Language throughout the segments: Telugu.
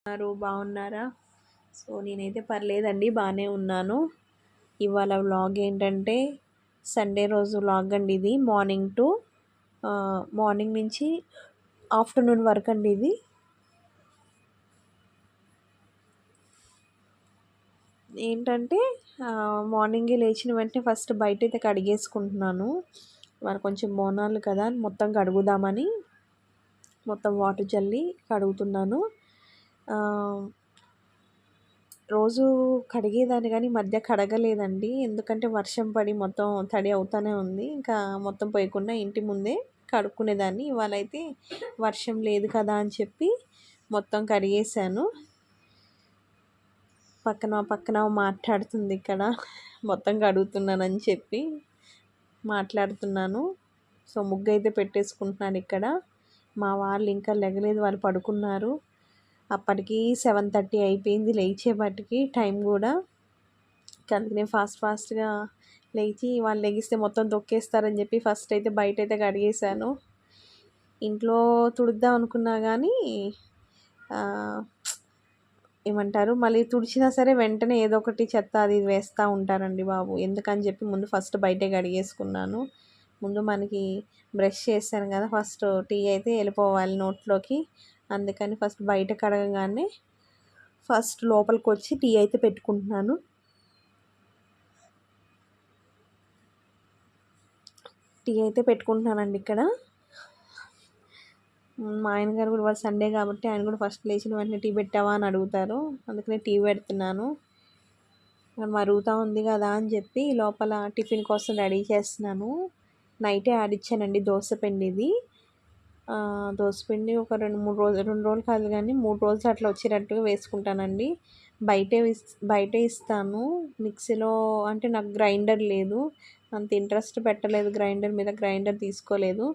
బాగున్నారా? సో నేనైతే పర్లేదండి, బాగానే ఉన్నాను. ఇవాళ వ్లాగ్ ఏంటంటే సండే రోజు వ్లాగ్ అండి. ఇది మార్నింగ్ నుంచి ఆఫ్టర్నూన్ వరకు అండి. ఇది ఏంటంటే మార్నింగే లేచిన వెంటనే ఫస్ట్ బయట అయితే కడిగేసుకుంటున్నాను. మరి కొంచెం బోనాలు కదా, మొత్తం కడుగుదామని మొత్తం వాటర్ చల్లి కడుగుతున్నాను. రోజు కడిగేదాన్ని కానీ మధ్య కడగలేదండి. ఎందుకంటే వర్షం పడి మొత్తం తడి అవుతానే ఉంది. ఇంకా మొత్తం పోయకుండా ఇంటి ముందే కడుక్కునేదాన్ని. ఇవాళ అయితే వర్షం లేదు కదా అని చెప్పి మొత్తం కడిగేసాను. పక్కన మాట్లాడుతుంది ఇక్కడ, మొత్తం కడుగుతున్నానని చెప్పి మాట్లాడుతున్నాను. సో ముగ్గు అయితే పెట్టేసుకుంటున్నాను ఇక్కడ. మా వాళ్ళు ఇంకా లెగలేదు, వాళ్ళు పడుకున్నారు. అప్పటికి 7:30 అయిపోయింది లేచేపటికి టైం కూడా. అందుకనే ఫాస్ట్గా లేచి వాళ్ళు లెగిస్తే మొత్తం తొక్కేస్తారని చెప్పి ఫస్ట్ అయితే బయట అయితే కడిగేసాను. ఇంట్లో తుడుద్దాం అనుకున్నా కానీ ఏమంటారు, మళ్ళీ తుడిచినా సరే వెంటనే ఏదో ఒకటి చెత్త అది వేస్తూ ఉంటారండి బాబు. ఎందుకని చెప్పి ముందు ఫస్ట్ బయటే కడిగేసుకున్నాను. ముందు మనకి బ్రష్ చేశాను కదా, ఫస్ట్ టీ అయితే వెళ్ళిపోవాలి నోట్లోకి. అందుకని ఫస్ట్ బయట కడగగానే ఫస్ట్ లోపలికి వచ్చి టీ అయితే పెట్టుకుంటున్నాను. టీ అయితే పెట్టుకుంటున్నానండి ఇక్కడ. మా ఆయన గారు కూడా వాళ్ళు సండే కాబట్టి ఆయన కూడా ఫస్ట్ లేచిన వెంటనే టీ పెట్టావా అని అడుగుతారు. అందుకనే టీ పెడుతున్నాను. మరుగుతూ ఉంది కదా అని చెప్పి లోపల టిఫిన్ కోసం రెడీ చేస్తున్నాను. నైటే ఆడిచ్చానండి దోశపిండి. ఇది దోశపిండి ఒక 2 రోజులు కాదు కానీ 3 రోజులు అట్లా వచ్చేటట్టుగా వేసుకుంటానండి. బయటే ఇస్తాను మిక్సీలో. అంటే నాకు గ్రైండర్ లేదు, అంత ఇంట్రెస్ట్ పెట్టలేదు గ్రైండర్ మీద, గ్రైండర్ తీసుకోలేదు.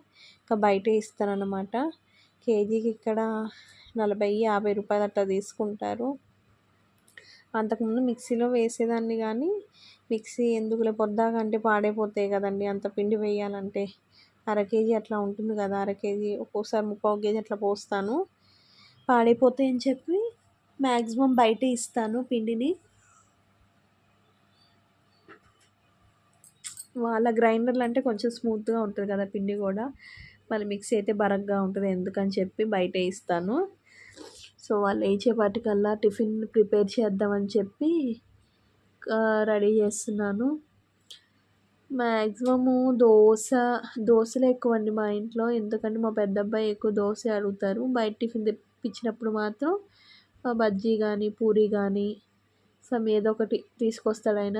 ఇంకా బయటే ఇస్తాను అన్నమాట. కేజీకి ఇక్కడ 40-50 రూపాయలు అట్లా తీసుకుంటారు. అంతకుముందు మిక్సీలో వేసేదాన్ని కానీ మిక్సీ ఎందుకులే పొద్దాక అంటే పాడైపోతాయి కదండి, అంత పిండి వేయాలంటే. 1/2 కేజీ అట్లా ఉంటుంది కదా, 1/2 కేజీ ఒక్కోసారి 3/4 కేజీ అట్లా పోస్తాను. పాడైపోతాయి అని చెప్పి మ్యాక్సిమం బయటే ఇస్తాను పిండిని. వాళ్ళ గ్రైండర్లు అంటే కొంచెం స్మూత్గా ఉంటుంది కదా పిండి కూడా, మళ్ళీ మిక్సీ అయితే బరగ్గా ఉంటుంది, ఎందుకని చెప్పి బయటే ఇస్తాను. సో వాళ్ళు లేచేపాటికల్లా టిఫిన్ ప్రిపేర్ చేద్దామని చెప్పి రెడీ చేస్తున్నాను. మ్యాక్సిమము దోశలే ఎక్కువ అండి మా ఇంట్లో. ఎందుకంటే మా పెద్ద అబ్బాయి ఎక్కువ దోశ అడుగుతారు. బయట టిఫిన్ తెప్పించినప్పుడు మాత్రం బజ్జీ కానీ పూరి కానీ ఏదో ఒకటి తీసుకొస్తాడు ఆయన.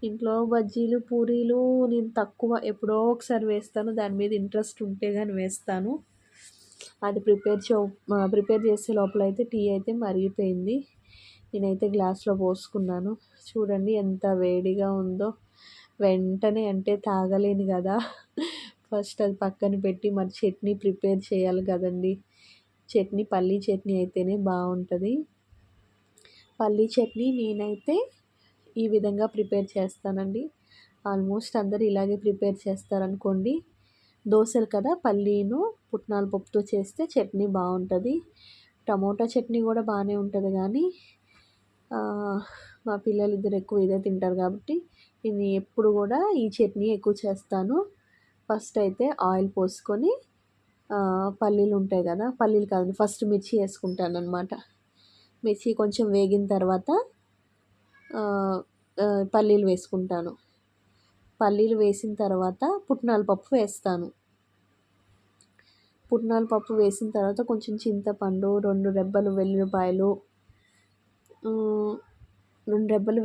ఇంట్లో బజ్జీలు పూరీలు నేను తక్కువ, ఎప్పుడో ఒకసారి వేస్తాను. దాని మీద ఇంట్రెస్ట్ ఉంటే కానీ వేస్తాను. అది ప్రిపేర్ చేసే లోపల అయితే టీ అయితే మరిగిపోయింది. నేనైతే గ్లాస్లో పోసుకున్నాను. చూడండి ఎంత వేడిగా ఉందో. వెంటనే అంటే తాగలేను కదా, ఫస్ట్ అది పక్కన పెట్టి మరి చట్నీ ప్రిపేర్ చేయాలి కదండి. పల్లీ చట్నీ అయితేనే బాగుంటుంది. పల్లీ చట్నీ నేనైతే ఈ విధంగా ప్రిపేర్ చేస్తానండి. ఆల్మోస్ట్ అందరు ఇలాగే ప్రిపేర్ చేస్తారనుకోండి. దోశలు కదా, పల్లీను పుట్నాల పప్పుతో చేస్తే చట్నీ బాగుంటుంది. టమోటా చట్నీ కూడా బాగానే ఉంటుంది కానీ మా పిల్లలు ఇద్దరు ఎక్కువ ఇదే తింటారు కాబట్టి నేను ఎప్పుడు కూడా ఈ చట్నీ ఎక్కువ చేస్తాను. ఫస్ట్ అయితే ఆయిల్ పోసుకొని పల్లీలు ఉంటాయి కదా, పల్లీలు కాదు ఫస్ట్ మిర్చి వేసుకుంటాను అనమాట. మిర్చి కొంచెం వేగిన తర్వాత పల్లీలు వేసుకుంటాను. పల్లీలు వేసిన తర్వాత పుట్నాల పప్పు వేస్తాను. పుట్నాల పప్పు వేసిన తర్వాత కొంచెం చింతపండు, 2 రెబ్బలు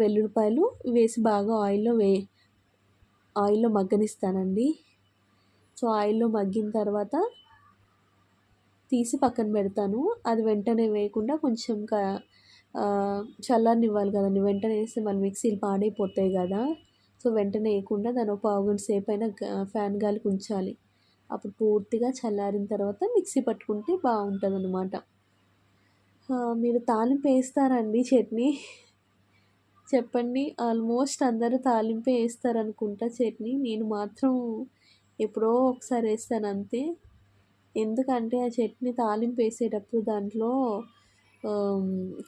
వెల్లుల్లిపాయలు వేసి బాగా ఆయిల్లో మగ్గనిస్తానండి. సో ఆయిల్లో మగ్గిన తర్వాత తీసి పక్కన పెడతాను. అది వెంటనే వేయకుండా కొంచెం చల్లారనివ్వాలి కదండి. వెంటనే వేస్తే మళ్ళీ మిక్సీలు పాడైపోతాయి కదా. సో వెంటనే వేయకుండా దాన్ని ఒక పావుగంట సేపు అయినా ఫ్యాన్ గాలికి ఉంచాలి. అప్పుడు పూర్తిగా చల్లారిన తర్వాత మిక్సీ పట్టుకుంటే బాగుంటుంది అన్నమాట. మీరు తాలింపు వేస్తారండి చట్నీ? చెప్పండి. ఆల్మోస్ట్ అందరూ తాలింపే వేస్తారనుకుంటా చట్నీ. నేను మాత్రం ఎప్పుడో ఒకసారి వేస్తాను అంతే. ఎందుకంటే ఆ చట్నీ తాలింపు వేసేటప్పుడు దాంట్లో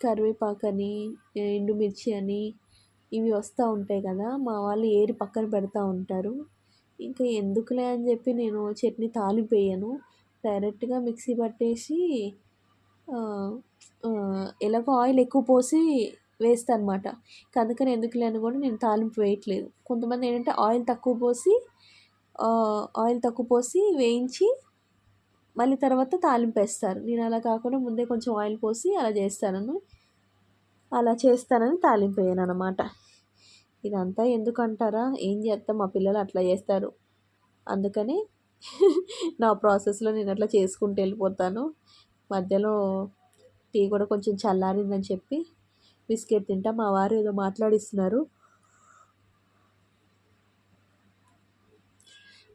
కరివేపాకని, ఎండుమిర్చి అని ఇవి వస్తూ ఉంటాయి కదా! మా వాళ్ళు ఏరి పక్కన పెడతా ఉంటారు. ఇంకా ఎందుకులే అని చెప్పి నేను చట్నీ తాలింపు వేయను. డైరెక్ట్‌గా మిక్సీ పట్టేసి ఎలాగో ఆయిల్ ఎక్కువ పోసి వేస్తా అనమాట. అందుకని ఎందుకులే అని కూడా నేను తాలింపు వేయట్లేదు. కొంతమంది ఏంటంటే ఆయిల్ తక్కువ పోసి వేయించి మళ్ళీ తర్వాత తాలింపేస్తారు. నేను అలా కాకుండా ముందే కొంచెం ఆయిల్ పోసి అలా చేస్తాను. అలా చేస్తానని తాలింపు వేయననమాట. ఇదంతా ఎందుకంటారా? ఏం చేస్తాం, మా పిల్లలు అట్లా చేస్తారు. అందుకని నా ప్రాసెస్‌లో నేను అట్లా చేసుకుంటూ వెళ్ళిపోతాను. మధ్యలో టీ కూడా కొంచెం చల్లారిందని చెప్పి బిస్కెట్ తింటా. మా వారు ఏదో మాట్లాడిస్తున్నారు.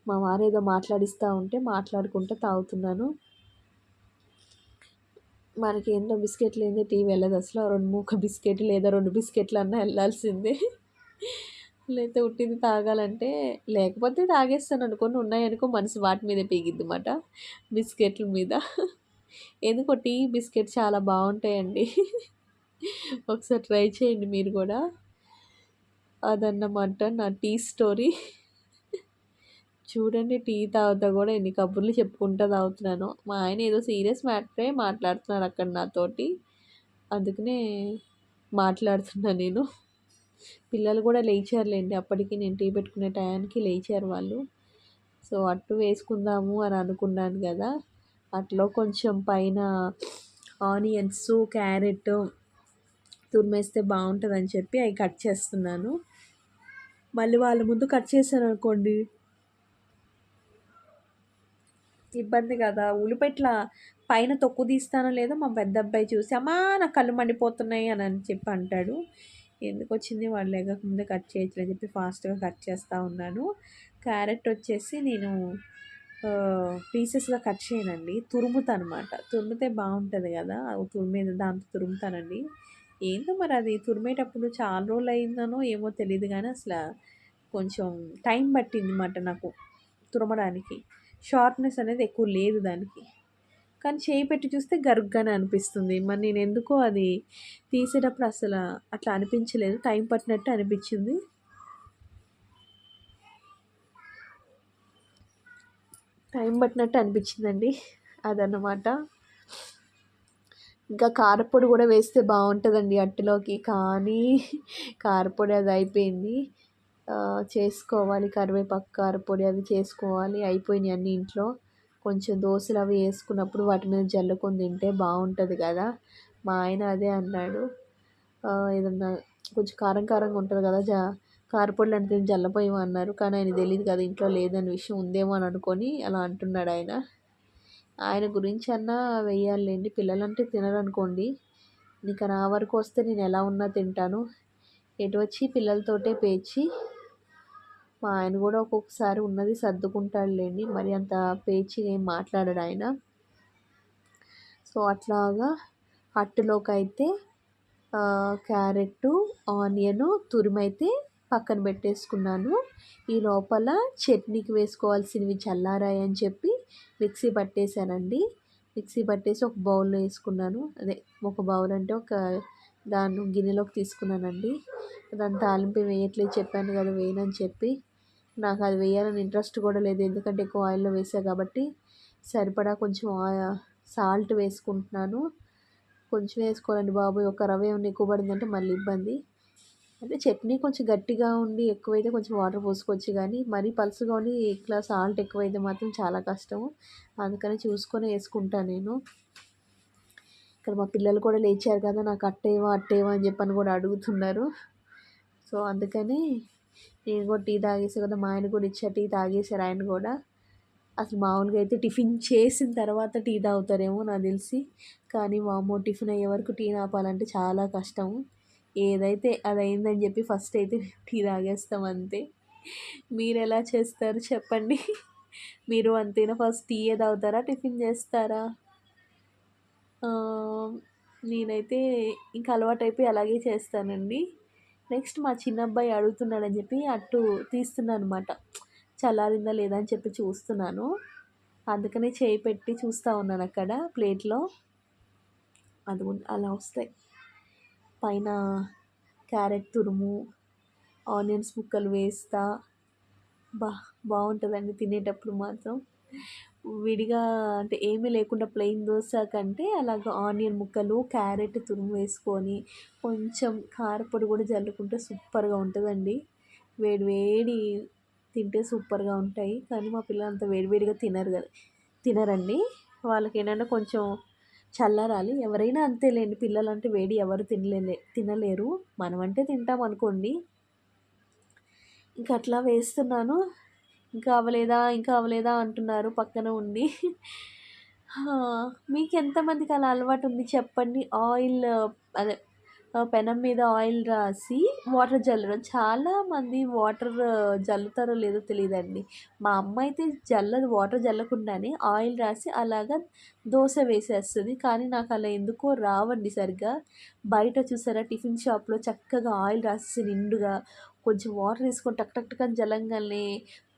మా వారు ఏదో మాట్లాడిస్తూ ఉంటే మాట్లాడుకుంటూ తాగుతున్నాను. మనకేంటో బిస్కెట్ లేనిదే టీ వెళ్ళదు అసలు. 2 బిస్కెట్ లేదా 2 బిస్కెట్లన్నా వెళ్ళాల్సిందే. లేకపోతే ఉట్టిది తాగాలంటే లేకపోతే తాగేస్తాను కొన్ని ఉన్నాయనుకో మనసు వాటి మీదే పీకిద్దన్నమాట. బిస్కెట్ల మీద. ఎందుకో టీ, బిస్కెట్ చాలా బాగుంటాయండి. ఒకసారి ట్రై చేయండి మీరు కూడా. అదన్నమాట నా టీ స్టోరీ. చూడండి టీ తాగుతా కూడా ఎన్ని కబుర్లు చెప్పుకుంటూ తాగుతున్నాను. మా ఆయన ఏదో సీరియస్ మ్యాటరే మాట్లాడుతున్నారు అక్కడ నాతోటి. అందుకనే మాట్లాడుతున్నా నేను. పిల్లలు కూడా లేచారులేండి అప్పటికి, నేను టీ పెట్టుకునే టయానికి లేచారు వాళ్ళు. సో అట్టు వేసుకుందాము అని అనుకున్నాను కదా! అట్లో కొంచెం పైన ఆనియన్స్, క్యారెట్ తురిమేస్తే బాగుంటుందని చెప్పి అవి కట్ చేస్తున్నాను. మళ్ళీ వాళ్ళ ముందు కట్ చేశాను అనుకోండి ఇబ్బంది కదా! ఉల్లిపెట్ల పైన తొక్కు తీస్తానో లేదో మా పెద్ద అబ్బాయి చూసి అమ్మా నా కళ్ళు మండిపోతున్నాయి అని చెప్పి అంటాడు. ఎందుకు వచ్చింది వాడు లేగకముందే కట్ చేయొచ్చులే అని చెప్పి ఫాస్ట్గా కట్ చేస్తూ ఉన్నాను. క్యారెట్ వచ్చేసి నేను పీసెస్గా కట్ చేయనండి, తురుముతాను అనమాట. తురిమితే బాగుంటుంది కదా! దాంతో తురుముతానండి. ఏందో మరి అది తురిమేటప్పుడు చాలా రోజులు అయిందనో ఏమో తెలియదు కానీ అసలు కొంచెం టైం పట్టింది అన్నమాట నాకు తురమడానికి. షార్ప్నెస్ అనేది ఎక్కువ లేదు దానికి. కానీ చేయి పెట్టి చూస్తే గరుగ్గానే అనిపిస్తుంది. మరి నేను ఎందుకో అది తీసేటప్పుడు అసలు అట్లా అనిపించలేదు, టైం పట్టినట్టు అనిపించింది. టైం పట్టినట్టు అనిపించిందండి. అదన్నమాట. ఇంకా కారపొడి కూడా వేస్తే బాగుంటుందండి అట్టులోకి, కానీ కారపొడి అది అయిపోయింది. చేసుకోవాలి, కరివేపాకు కారపొడి అవి చేసుకోవాలి, అయిపోయినాయి అన్నీ ఇంట్లో. కొంచెం దోశలు అవి వేసుకున్నప్పుడు వాటి మీద జల్లుకొని తింటే బాగుంటుంది కదా! మా ఆయన అదే అన్నాడు. ఏదన్నా కొంచెం కారం కారంగా ఉంటుంది కదా, కారపొడి లాంటిది జల్లపోయమన్నారు. కానీ ఆయన తెలియదు కదా ఇంట్లో లేదనే విషయం, ఉందేమో అని అనుకొని అలా అంటున్నాడు ఆయన. ఆయన గురించి అన్నా వెయ్యాలండి, పిల్లలంటే తినరనుకోండి. ఇంకా నా వరకు వస్తే నేను ఎలా ఉన్నా తింటాను. ఎటు వచ్చి పిల్లలతోటే పేచి. మా ఆయన కూడా ఒక్కొక్కసారి ఉన్నది సర్దుకుంటాడులేండి, మరి అంత పేచిగా ఏం మాట్లాడాడు ఆయన. సో అట్లాగా అట్టులోకైతే క్యారెట్, ఆనియన్ తురిమైతే పక్కన పెట్టేసుకున్నాను. ఈ లోపల చట్నీకి వేసుకోవాల్సినవి చల్లారాయి అని చెప్పి మిక్సీ పట్టేశానండి. మిక్సీ పట్టేసి ఒక బౌల్లో వేసుకున్నాను. అదే ఒక బౌల్ అంటే ఒక దాన్ని గిన్నెలోకి తీసుకున్నానండి. దాని తాలింపు వేయట్లేదు చెప్పాను కదా వేయనని చెప్పి. నాకు అది వేయాలని ఇంట్రెస్ట్ కూడా లేదు, ఎందుకంటే ఎక్కువ ఆయిల్లో వేసా కాబట్టి. సరిపడా కొంచెం సాల్ట్ వేసుకుంటున్నాను. కొంచెం వేసుకోవాలండి బాబోయ్, ఒక రవ్వ ఏమన్నా ఎక్కువ పడిందంటే మళ్ళీ ఇబ్బంది. అంటే చట్నీ కొంచెం గట్టిగా ఉండి ఎక్కువైతే కొంచెం వాటర్ పోసుకోవచ్చు, కానీ మరీ పలుచగా ఉండి ఇట్లా సాల్ట్ ఎక్కువైతే మాత్రం చాలా కష్టము. అందుకని చూసుకొని వేసుకుంటాను నేను. ఇక్కడ మా పిల్లలు కూడా లేచారు కదా, నాకు అట్టేవా అని చెప్పని కూడా అడుగుతున్నారు. సో అందుకని నేను కూడా టీ తాగేసా కదా, మా ఆయన కూడా ఇచ్చా, టీ తాగేశారు ఆయన కూడా. అసలు మామూలుగా అయితే టిఫిన్ చేసిన తర్వాత టీ తాగుతారేమో నాకు తెలిసి, కానీ వామ్మో టిఫిన్ అయ్యే వరకు టీ ఆపాలంటే చాలా కష్టము. ఏదైతే అది అయిందని చెప్పి ఫస్ట్ అయితే టీ తాగేస్తాం అంతే. మీరు ఎలా చేస్తారు చెప్పండి? మీరు అంతేనా, ఫస్ట్ టీయే తాగుతారా, టిఫిన్ చేస్తారా? నేనైతే ఇంకా అలవాటైపోయి అలాగే చేస్తానండి. నెక్స్ట్ మా చిన్నబ్బాయి అడుగుతున్నాడని చెప్పి అట్టు తీస్తున్నాను అనమాట. చల్లారిందా లేదా అని చెప్పి చూస్తున్నాను. అందుకనే చేయి పెట్టి చూస్తూ ఉన్నాను అక్కడ ప్లేట్లో. అది అలా వస్తాయి. పైన క్యారెట్ తురుము, ఆనియన్స్ ముక్కలు వేస్తా. బా బాగుంటుందండి తినేటప్పుడు మాత్రం. విడిగా అంటే ఏమీ లేకుండా ప్లెయిన్ దోశ కంటే అలాగ ఆనియన్ ముక్కలు, క్యారెట్ తురుము వేసుకొని కొంచెం కారపొడి కూడా జల్లుకుంటే సూపర్గా ఉంటుందండి. వేడి వేడి తింటే సూపర్గా ఉంటాయి. కానీ మా పిల్లలు అంత వేడివేడిగా తినరండి. వాళ్ళకి ఏంటంటే కొంచెం చల్లారాలి. ఎవరైనా అంతేలేండి, పిల్లలంటే వేడి ఎవరు తినలేరు. మనమంటే తింటాం అనుకోండి. ఇంకా అట్లా వేస్తున్నాను. ఇంకా అవ్వలేదా, ఇంకా అవ్వలేదా అంటున్నారు పక్కన ఉండి. మీకు ఎంతమందికి అలా అలవాటు ఉంది చెప్పండి? అదే పెనం మీద ఆయిల్ రాసి వాటర్ జల్లడం. చాలామంది వాటర్ జల్లుతారో లేదో తెలియదండి. మా అమ్మ అయితే వాటర్ జల్లకుండానే ఆయిల్ రాసి అలాగా దోశ వేసేస్తుంది. కానీ నాకు అలా ఎందుకో రావండి సరిగ్గా. బయట చూసారా టిఫిన్ షాప్లో చక్కగా ఆయిల్ రాసేసి నిండుగా కొంచెం వాటర్ వేసుకొని టక్ టక్ టక్ అని జల్లంగానే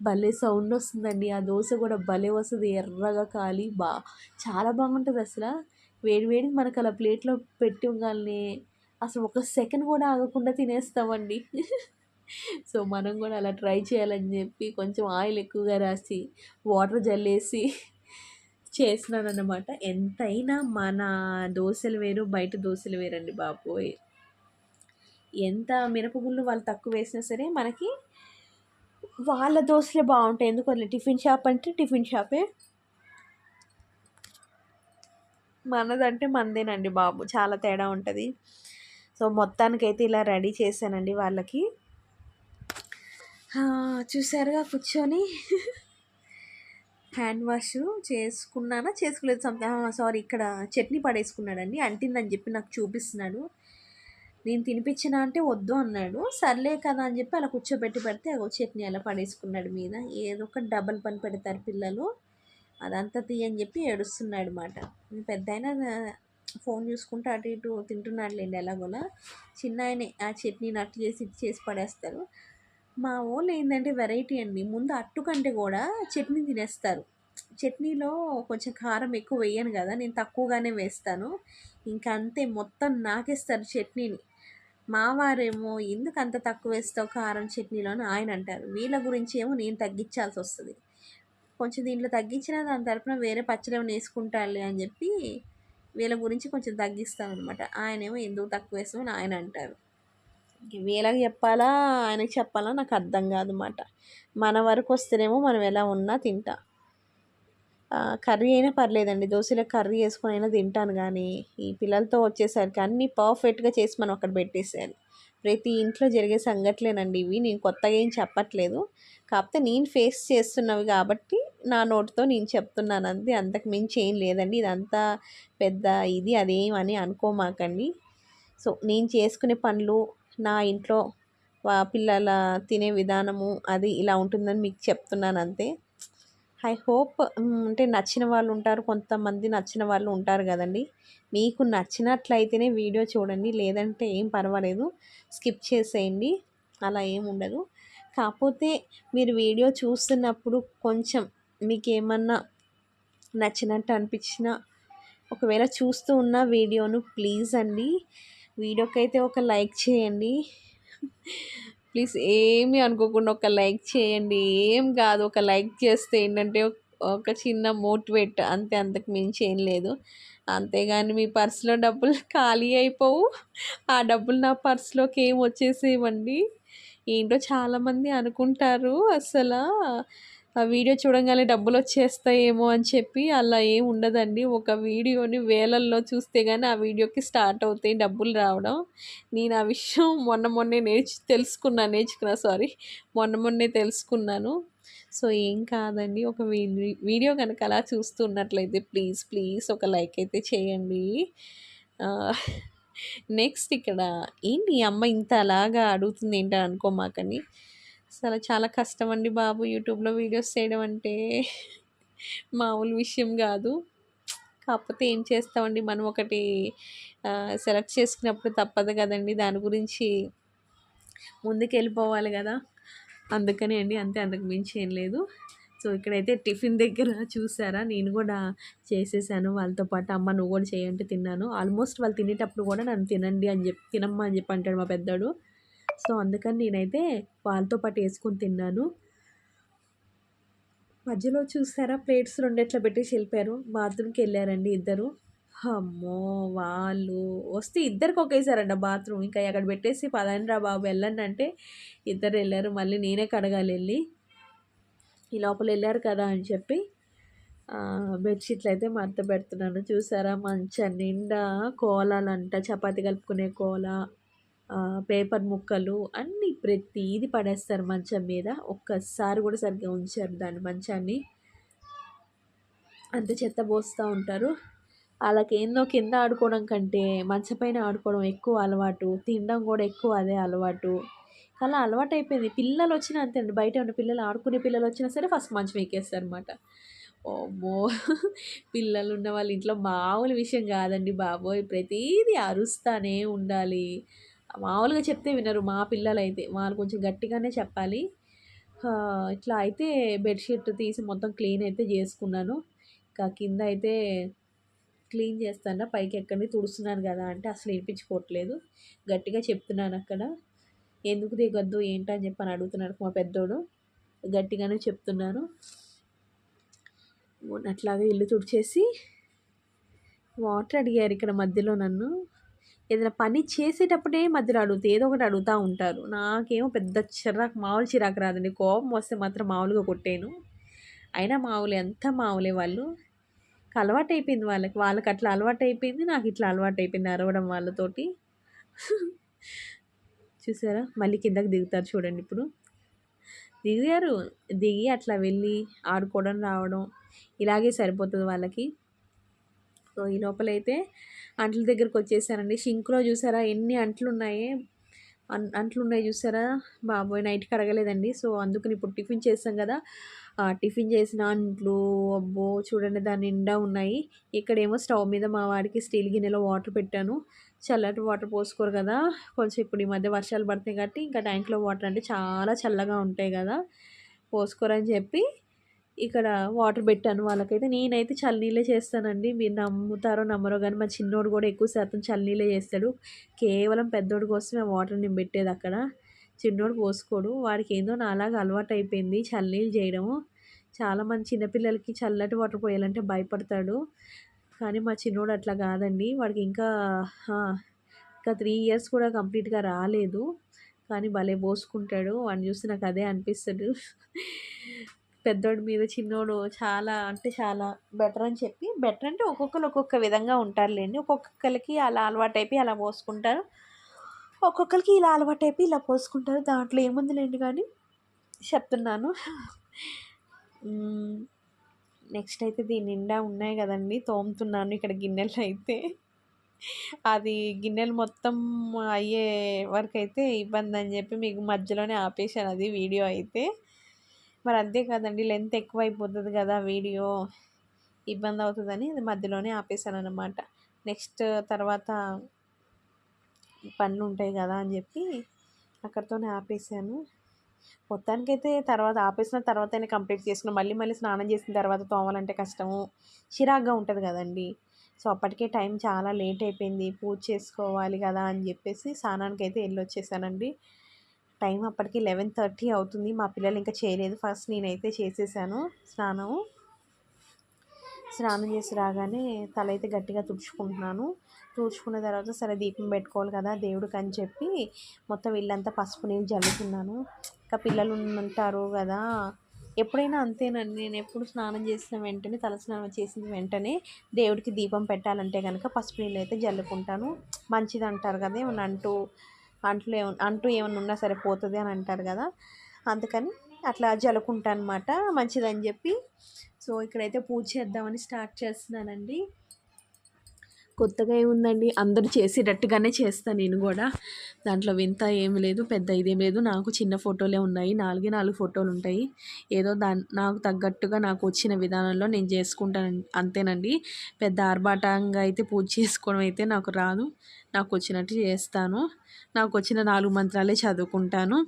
భలే సౌండ్ వస్తుందండి. ఆ దోశ కూడా భలే వస్తుంది, ఎర్రగా కాలి చాలా బాగుంటుంది అసలు. వేడి వేడికి మనకు అలా ప్లేట్లో పెట్టివ్వగానే అసలు ఒక సెకండ్ కూడా ఆగకుండా తినేస్తామండి. సో మనం కూడా అలా ట్రై చేయాలని చెప్పి కొంచెం ఆయిల్ ఎక్కువగా రాసి వాటర్ జల్లేసి చేసినానన్నమాట. ఎంతైనా మన దోశలు వేరు, బయట దోశలు వేరండి బాబోయ్. ఎంత మినపగుళ్ళు వాళ్ళు తక్కువ వేసినా సరే మనకి వాళ్ళ దోశలే బాగుంటాయి. ఎందుకంటే టిఫిన్ షాప్ అంటే టిఫిన్ షాపే, మనదంటే మనదేనండి బాబు, చాలా తేడా ఉంటుంది. సో మొత్తానికైతే ఇలా రెడీ చేశానండి వాళ్ళకి. చూసారుగా కూర్చొని హ్యాండ్ వాష్ చేసుకున్నానా చేసుకోలేదు సారీ, ఇక్కడ చట్నీ పడేసుకున్నాడండి, అంటిందని చెప్పి నాకు చూపిస్తున్నాడు. నేను తినిపించిన అంటే వద్దు అన్నాడు. సర్లే కదా అని చెప్పి అలా పెడితే చట్నీ అలా పడేసుకున్నాడు మీద. ఏదో ఒక డబల్ పని పెడతారు పిల్లలు. అదంతా తీయని చెప్పి ఏడుస్తున్నాడు అనమాట. పెద్ద అయినా ఫోన్ చూసుకుంటూ అటు ఇటు తింటున్నాడులేండి ఎలాగోలా. చిన్న ఆయనే ఆ చట్నీని అట్టు చేసి ఇటు చేసి పడేస్తారు. మా వాళ్ళు ఏంటంటే వెరైటీ అండి, ముందు అట్టు కంటే కూడా చట్నీ తినేస్తారు. చట్నీలో కొంచెం కారం ఎక్కువ వేయను కదా, నేను తక్కువగానే వేస్తాను. ఇంకా అంతే మొత్తం నాకేస్తారు చట్నీని. మా వారేమో ఎందుకు అంత తక్కువ వేస్తావు కారం చట్నీలో అని ఆయన అంటారు. వీళ్ళ గురించి ఏమో నేను తగ్గించాల్సి వస్తుంది. కొంచెం దీంట్లో తగ్గించినా దాని తరపున వేరే పచ్చడి ఏమైనా వేసుకుంటానులే అని చెప్పి వీళ్ళ గురించి కొంచెం తగ్గిస్తాను అనమాట. ఆయనేమో ఎందుకు తక్కువ వేస్తామని ఆయన అంటారు. వీళ్ళకి చెప్పాలా ఆయనకి చెప్పాలా నాకు అర్థం కాదన్నమాట. మన వరకు వస్తేనేమో మనం ఎలా ఉన్నా తింటా. కర్రీ అయినా పర్లేదండి, దోశలో కర్రీ వేసుకొని అయినా తింటాను. కానీ ఈ పిల్లలతో వచ్చేసరికి అన్నీ పర్ఫెక్ట్గా చేసి మనం అక్కడ పెట్టేసేయాలి. ప్రతి ఇంట్లో జరిగే సంఘటనలేనండి ఇవి, నేను కొత్తగా ఏం చెప్పట్లేదు. కాకపోతే నేను ఫేస్ చేస్తున్నవి కాబట్టి నా నోటితో నేను చెప్తున్నాను అంతే, అంతకు మించి ఏం లేదండి. ఇదంతా పెద్ద ఇది అదేమని అనుకోమాకండి. సో నేను చేసుకునే పనులు, నా ఇంట్లో పిల్లల తినే విధానము అది ఇలా ఉంటుందని మీకు చెప్తున్నాను అంతే. ఐ హోప్ అంటే నచ్చిన వాళ్ళు ఉంటారు, కొంతమంది నచ్చిన వాళ్ళు ఉంటారు కదండి. మీకు నచ్చినట్లయితేనే వీడియో చూడండి, లేదంటే ఏం పర్వాలేదు, స్కిప్ చేసేయండి, అలా ఏం ఉండదు. కాకపోతే మీరు వీడియో చూస్తున్నప్పుడు కొంచెం మీకు ఏమన్నా నచ్చినట్టు అనిపించిన, ఒకవేళ చూస్తూ ఉన్న వీడియోను ప్లీజ్ అండి వీడియోకి అయితే ఒక లైక్ చేయండి. ప్లీజ్ ఏమీ అనుకోకుండా ఒక లైక్ చేయండి. ఏం కాదు, ఒక లైక్ చేస్తే ఏంటంటే ఒక చిన్న మోటివేట్ అంతే, అంతకు మించి ఏం లేదు. అంతేగాని మీ పర్సులో డబ్బులు ఖాళీ అయిపోవు, ఆ డబ్బులు నా పర్సులోకి ఏం వచ్చేసేవండి. ఏంటో చాలామంది అనుకుంటారు అసలు ఆ వీడియో చూడంగానే డబ్బులు వచ్చేస్తాయేమో అని చెప్పి. అలా ఏం ఉండదండి. ఒక వీడియోని వేలల్లో చూస్తే కానీ ఆ వీడియోకి స్టార్ట్ అవుతాయి డబ్బులు రావడం. నేను ఆ విషయం మొన్నే తెలుసుకున్నాను. సో ఏం కాదండి, ఒక వీడియో కనుక అలా చూస్తున్నట్లయితే ప్లీజ్ ప్లీజ్ ఒక లైక్ అయితే చేయండి. నెక్స్ట్ ఇక్కడ ఏంటి ఈ అమ్మ ఇంత అలాగా అడుగుతుంది ఏంటని అనుకోమాకండి. అసలు చాలా కష్టం అండి బాబు, యూట్యూబ్లో వీడియోస్ చేయడం అంటే మామూలు విషయం కాదు. కాకపోతే ఏం చేస్తామండి, మనం ఒకటి సెలెక్ట్ చేసుకున్నప్పుడు తప్పదు కదండి, దాని గురించి ముందుకు వెళ్ళిపోవాలి కదా. అందుకని అండి అంతే, అంతకు మించి ఏం లేదు. సో, ఇక్కడైతే టిఫిన్ దగ్గర చూసారా నేను గూడా చేసేసాను వాళ్ళతో పాటు. అమ్మ నువ్వు గూడా చెయ్యి అంటే తిన్నాను. ఆల్మోస్ట్ వాళ్ళు తినేటప్పుడు గూడా నన్ను తినండి అని జెప్పి తినమ్మా అని జెప్పి అంటాడు మా పెద్దోడు. సో, అందుకని నేనైతే వాళ్ళతో పాటు యేసుకొని తిన్నాను. మధ్యలో చూసారా ప్లేట్స్ రెండిట్లో పెట్టేసి వెళ్ళిపోయారు. బాత్రూమ్‌కెళ్ళారండి ఇద్దరు. అమ్మో! వాళ్ళు వస్తే ఇద్దరికి ఒకేసారంట బాత్రూమ్. ఇంకా అక్కడ పెట్టేసి పదండ్రా బాబు వెళ్ళండంటే ఇద్దరెళ్లారు. మళ్ళీ నేనే కడగాలెళ్లి. ఈ లోపల ఎళ్లారు కదా అని చెప్పి బెడ్‌షీట్లయితే మడత పెడుతున్నాను. చూసారా మంచం నిండా కోలాలంట, చపాతీ కలుపుకునే కోల, పేపర్ ముక్కలు అన్నీ ప్రతీది పడేస్తారు మంచం మీద. ఒక్కసారి కూడా సరిగ్గా ఉంచరు దాన్ని మంచాన్ని. అంత చెత్త పోస్తూ ఉంటారు. ఆళ్ళకేందో కింద ఆడుకోవడం కంటే మంచం పైన ఆడుకోవడం ఎక్కువ అలవాటు. తినడం కూడా ఎక్కువ అదే అలవాటు. అలా అలవాటయిపోయింది. పిల్లలొచ్చినా అంతే అండి. బయట ఏమన్నా పిల్లలు ఆడుకునే పిల్లలొచ్చినా సరే ఫస్ట్ మంచం ఎక్కేస్తారనమాట. అమ్మో! పిల్లలున్న వాళ్ళ ఇంట్లో మామూలు విషయం గాదండి బాబోయ్! ప్రతీదీ అరుస్తానే ఉండాలి. మామూలుగా చెప్తే వినరు మా పిల్లలైతే. వాళ్ళు కొంచెం గట్టిగానే చెప్పాలి. ఇట్లా అయితే బెడ్‌షీట్ తీసి మొత్తం క్లీన్ అయితే జేసుకున్నాను. ఇంకా కింద అయితే క్లీన్ చేస్తాను. పైకెక్కండి తుడుస్తున్నాను గదా! అంటే అసలు ఇనిపించుకోవట్లేదు. గట్టిగా చెప్తున్నానక్కడ. ఎందుకు దిగొద్దు ఏంటని చెప్పని అడుగుతున్నాడు మా పెద్దోడు. గట్టిగానే చెప్తున్నాను. అట్లాగే ఇల్లు తుడిచేసి వాటర్ అడిగారు ఇక్కడ మధ్యలో నన్ను. ఏదైనా పని చేసేటప్పుడే మధ్యలో అడుగుతా ఏదో ఒకటి అడుగుతా ఉంటారు. నాకేమో పెద్ద చిరాకు మామూలు చిరాకు రాదండి. కోపం వస్తే మాత్రం మామూలుగా కొట్టేయను. అయినా మామూలే అంతా మామూలే వాళ్ళు. అలవాటయిపోయింది వాళ్ళకి. వాళ్ళకట్లా అలవాటయిపోయింది. నాకిట్లా అలవాటయిపోయింది అరవడం వాళ్ళతోటి. చూసారా? మళ్ళీ కిందకి దిగుతారు చూడండి ఇప్పుడు. దిగారు. దిగి అట్లా వెళ్ళి ఆడుకోవడం, రావడం ఇలాగే సరిపోతది వాళ్ళకి. సో, ఈ లోపలైతే అంట్ల దగ్గరకొచ్చేసానండి. షింక్‌లో చూసారా ఎన్ని అంట్లున్నాయి. అంట్లున్నాయి చూసారా? బాబోయ్! నైట్ కడగలేదండి. సో, అందుకని ఇప్పుడు టిఫిన్ చేసాం గదా! టిఫిన్ చేసిన అంట్లు అబ్బో! చూడండి దాని నిండా ఉన్నాయి. ఇక్కడేమో స్టవ్ మీద మా వాడికి స్టీల్ గిన్నెలో వాటర్ పెట్టాను. చల్లటి వాటర్ పోసుకోరు గదా! కొంచెం ఇప్పుడు ఈ మధ్య వర్షాలు పడుతున్నాయి కాబట్టి ఇంకా ట్యాంక్‌లో వాటర్ అంటే చాలా చల్లగా ఉంటాయి గదా! పోసుకోరని చెప్పి ఇక్కడ వాటర్ పెట్టాను వాళ్ళకైతే. నేనైతే చల్లనీళ్ళే చేస్తానండి. మీరు నమ్ముతారో నమ్మరో గానీ మా చిన్నోడు గూడా ఎక్కువ శాతం చల్లనీళ్ళే చేస్తాడు. కేవలం పెద్దోడి కోసమే ఆ వాటర్ నేను పెట్టేదక్కడ. చిన్నోడు పోసుకోడు. వాడికేందో నాలాగా అలవాటయిపోయింది చల్లనీళ్ళు జేయడము. చాలామంది చిన్న పిల్లలకి చల్లటి వాటర్ పోయాలంటే భయపడతాడు. కానీ మా చిన్నోడు అట్లా గాదండి. వాడికి ఇంకా ఆ! ఇంకా 3 ఇయర్స్ కూడా కంప్లీట్‌గా రాలేదు. కానీ భలే పోసుకుంటాడు. వాడిని చూస్తే నాకదే అనిపిస్తడు. పెద్దోడి మీద చిన్నోడు చాలా అంటే చాలా బెటర్ అని చెప్పి బెటర్ అంటే ఒక్కొక్కళ్ళు ఒక్కొక్క విధంగా ఉంటారులెండి. ఒక్కొక్కళ్ళకి అలా అలవాటైపోయి అలా పోసుకుంటారు. ఒక్కొక్కళ్ళకి ఇలా అలవాటైపోయి ఇలా పోసుకుంటారు. దాంట్లో ఏముందిలెండి గానీ చెప్తున్నాను. నెక్స్ట్ అయితే దీని నిండా ఉన్నాయి గదండీ! తోముతున్నాను ఇక్కడ గిన్నెలు అయితే. అది గిన్నెలు మొత్తం అయ్యే వరకైతే ఇబ్బందని జెప్పి మీకు మధ్యలోనే ఆపేశాను అది వీడియో అయితే. మరి అంతే కదండీ లెంత్ ఎక్కువైపోతది గదా వీడియో. ఇబ్బందవుతదని అది మధ్యలోనే ఆపేశాననమాట. నెక్స్ట్ తర్వాత పనులుంటాయి గదా అని జెప్పి అక్కడితోనే ఆపేశాను. మొత్తానికైతే తర్వాత ఆపేసిన తర్వాతనే కంప్లీట్ చేసుకున్నా. మళ్ళీ మళ్ళీ స్నానం చేసిన తర్వాత తోమాలంటే కష్టము. చిరాకుగా ఉంటది గదండీ! సో, అప్పటికే టైం చాలా లేట్ అయిపోయింది. పూజ చేసుకోవాలి గదా అని జెప్పేసి స్నానానికైతే ఎళ్ళొచ్చేసానండి. టైం అప్పటికి 11:30 అవుతుంది. మా పిల్లలు ఇంకా చేయలేదు. ఫస్ట్ నేనైతే చేసేసాను స్నానం. స్నానం చేసి రాగానే తలైతే గట్టిగా తుడుచుకుంటున్నాను. తుడుచుకున్న తర్వాత సరే దీపం పెట్టుకోవాలి కదా దేవుడికని చెప్పి మొత్తం ఇల్లంతా పసుపు నీళ్ళు జల్లుతున్నాను. ఇంకా పిల్లలు ఉంటారు కదా! ఎప్పుడైనా అంతేనండి. నేను ఎప్పుడు స్నానం చేసిన వెంటనే తలస్నానం చేసిన వెంటనే దేవుడికి దీపం పెట్టాలంటే గనక పసుపు నీళ్ళైతే జల్లుకుంటాను. మంచిదంటారు కదా! ఏమన్నా అంటూ ఏమన్నా ఉన్నా సరే పోతది అని అంటారు కదా! అందుకని అట్లా జల్లుకుంటా అనమాట. మంచిదని చెప్పి. సో, ఇక్కడైతే పూజ చేద్దామని స్టార్ట్ చేస్తున్నానండి. కొత్తగా ఏముందండి అందరూ చేసేటట్టుగానే చేస్తా నేను గూడా. దాంట్లో వింత ఏమి లేదు. పెద్ద ఇదేం లేదు. నాకు చిన్న ఫోటోలే ఉన్నాయి. 4 ఫోటోలుంటాయి. ఏదో నాకు తగ్గట్టుగా నాకు వచ్చిన విధానంలో నేను చేసుకుంటాను అంతేనండి. పెద్ద ఆర్భాటంగా అయితే పూజ చేసుకోవడం అయితే నాకు రాదు. నాకొచ్చినట్టు చేస్తాను. నాకొచ్చిన 4 మంత్రాలే చదువుకుంటాను.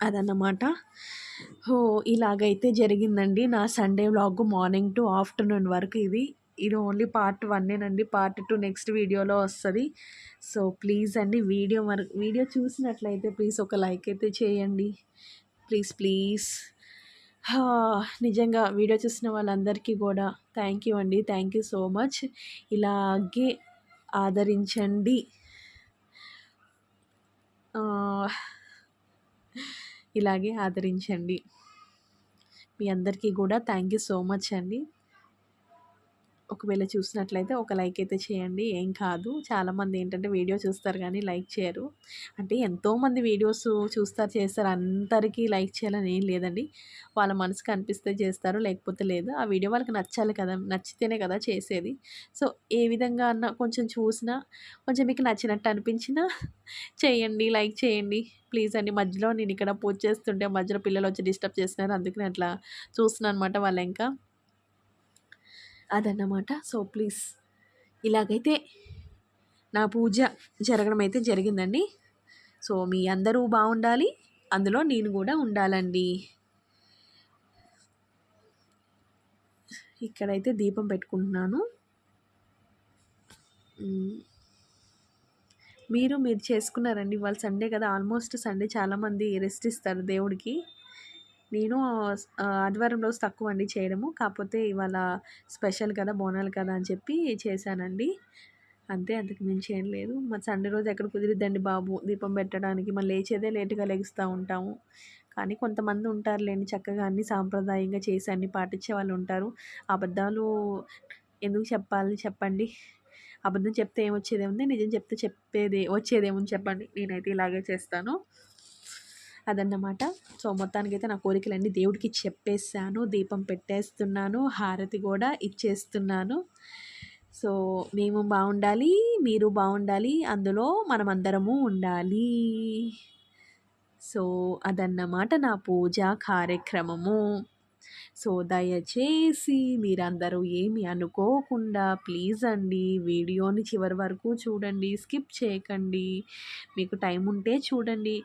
అదన్నమాట. ఇలాగైతే జరిగిందండి నా Sunday vlog morning to afternoon వరకు ఇది. ఇది ఓన్లీ పార్ట్ 1 పార్ట్ 2 నెక్స్ట్ వీడియోలో వస్తది. సో, ప్లీజ్ అండి వీడియో చూసినట్లయితే ప్లీజ్ ఒక లైక్ అయితే చేయండి. Please, please. హా! నిజంగా వీడియో చూసిన వాళ్ళందరికీ గూడా థ్యాంక్ యూ అండి. Thank you so much. ఇలాగే ఆదరించండి. ఇలాగే ఆదరించండి. మీ అందరికీ కూడా థ్యాంక్ యూ సో మచ్ అండి. ఒకవేళ చూసినట్లయితే ఒక లైక్ అయితే చేయండి. ఏం కాదు. చాలామంది ఏంటంటే వీడియో చూస్తారు కానీ లైక్ చేయరు. అంటే ఎంతోమంది వీడియోస్ చూస్తారు, చేస్తారు. అందరికీ లైక్ చేయాలని ఏం లేదండి. వాళ్ళ మనసుకు అనిపిస్తే చేస్తారు, లేకపోతే లేదు. ఆ వీడియో వాళ్ళకి నచ్చాలి కదా! నచ్చితేనే కదా చేసేది. సో, ఏ విధంగా అన్నా కొంచెం చూసినా, కొంచెం మీకు నచ్చినట్టు అనిపించినా చేయండి, లైక్ చేయండి. ప్లీజ్ అండి. మధ్యలో నేను ఇక్కడ పూజ చేస్తుంటే మధ్యలో పిల్లలు వచ్చి డిస్టర్బ్ చేస్తున్నారు. అందుకని అట్లా చూస్తున్నాను అనమాట వాళ్ళింకా. అదన్నమాట. సో, ప్లీజ్ ఇలాగైతే నా పూజ జరగడం అయితే జరిగిందండి. సో, మీ అందరూ బాగుండాలి. అందులో నేను కూడా ఉండాలండి. ఇక్కడైతే దీపం పెట్టుకుంటున్నాను. మీరు చేసుకున్నారండి. ఇవాళ సండే కదా! ఆల్మోస్ట్ సండే చాలామంది రెస్ట్ ఇస్తారు దేవుడికి. నేను ఆదివారం రోజు తక్కువ అండి చేయడము. కాకపోతే ఇవాళ స్పెషల్ కదా! బోనాలు కదా అని చెప్పి చేశానండి. అంతే, అంతకు మించి ఏం లేదు. మరి సండే రోజు ఎక్కడ కుదిరిద్దండి బాబు దీపం పెట్టడానికి. మళ్ళీ లేచేదే లేట్‌గా లెగుస్తూ ఉంటాము. కానీ కొంతమంది ఉంటారులేండి చక్కగా అన్నీ సాంప్రదాయంగా చేసి అన్నీ పాటించే వాళ్ళు ఉంటారు. అబద్ధాలు ఎందుకు చెప్పాలి చెప్పండి? అబద్ధం చెప్తే ఏమొచ్చేదేముంది? నిజం చెప్తే వచ్చేదేముంది చెప్పండి? నేనైతే ఇలాగే చేస్తాను. అదన్నమాట. సో, మొత్తానికైతే నా కోరికలన్నీ దేవుడికి చెప్పేసాను. దీపం పెట్టేస్తున్నాను. హారతి కూడా ఇచ్చేస్తున్నాను. సో, మేము బాగుండాలి, మీరు బాగుండాలి, అందులో మనమందరము ఉండాలి. సో, అదన్నమాట నా పూజా కార్యక్రమము. సో, దయచేసి మీరందరూ ఏమి అనుకోకుండా ప్లీజ్ అండి వీడియోని చివరి వరకు చూడండి. స్కిప్ చేయకండి. మీకు టైం ఉంటే చూడండి.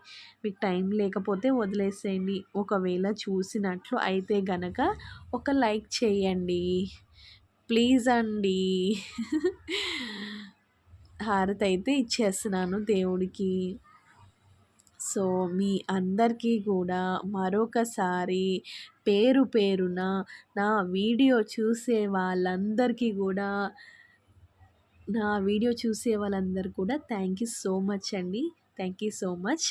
మీకు టైం లేకపోతే వదిలేసేయండి. ఒకవేళ చూసినట్లు అయితే గనక ఒక లైక్ చేయండి. ప్లీజ్ అండి. హారతి అయితే ఇచ్చేస్తున్నాను దేవుడికి. సో, మీ అందరికీ కూడా మరొకసారి పేరు పేరున నా వీడియో చూసే వాళ్ళందరికీ కూడా థ్యాంక్ యూ సో మచ్ అండి. Thank you so much.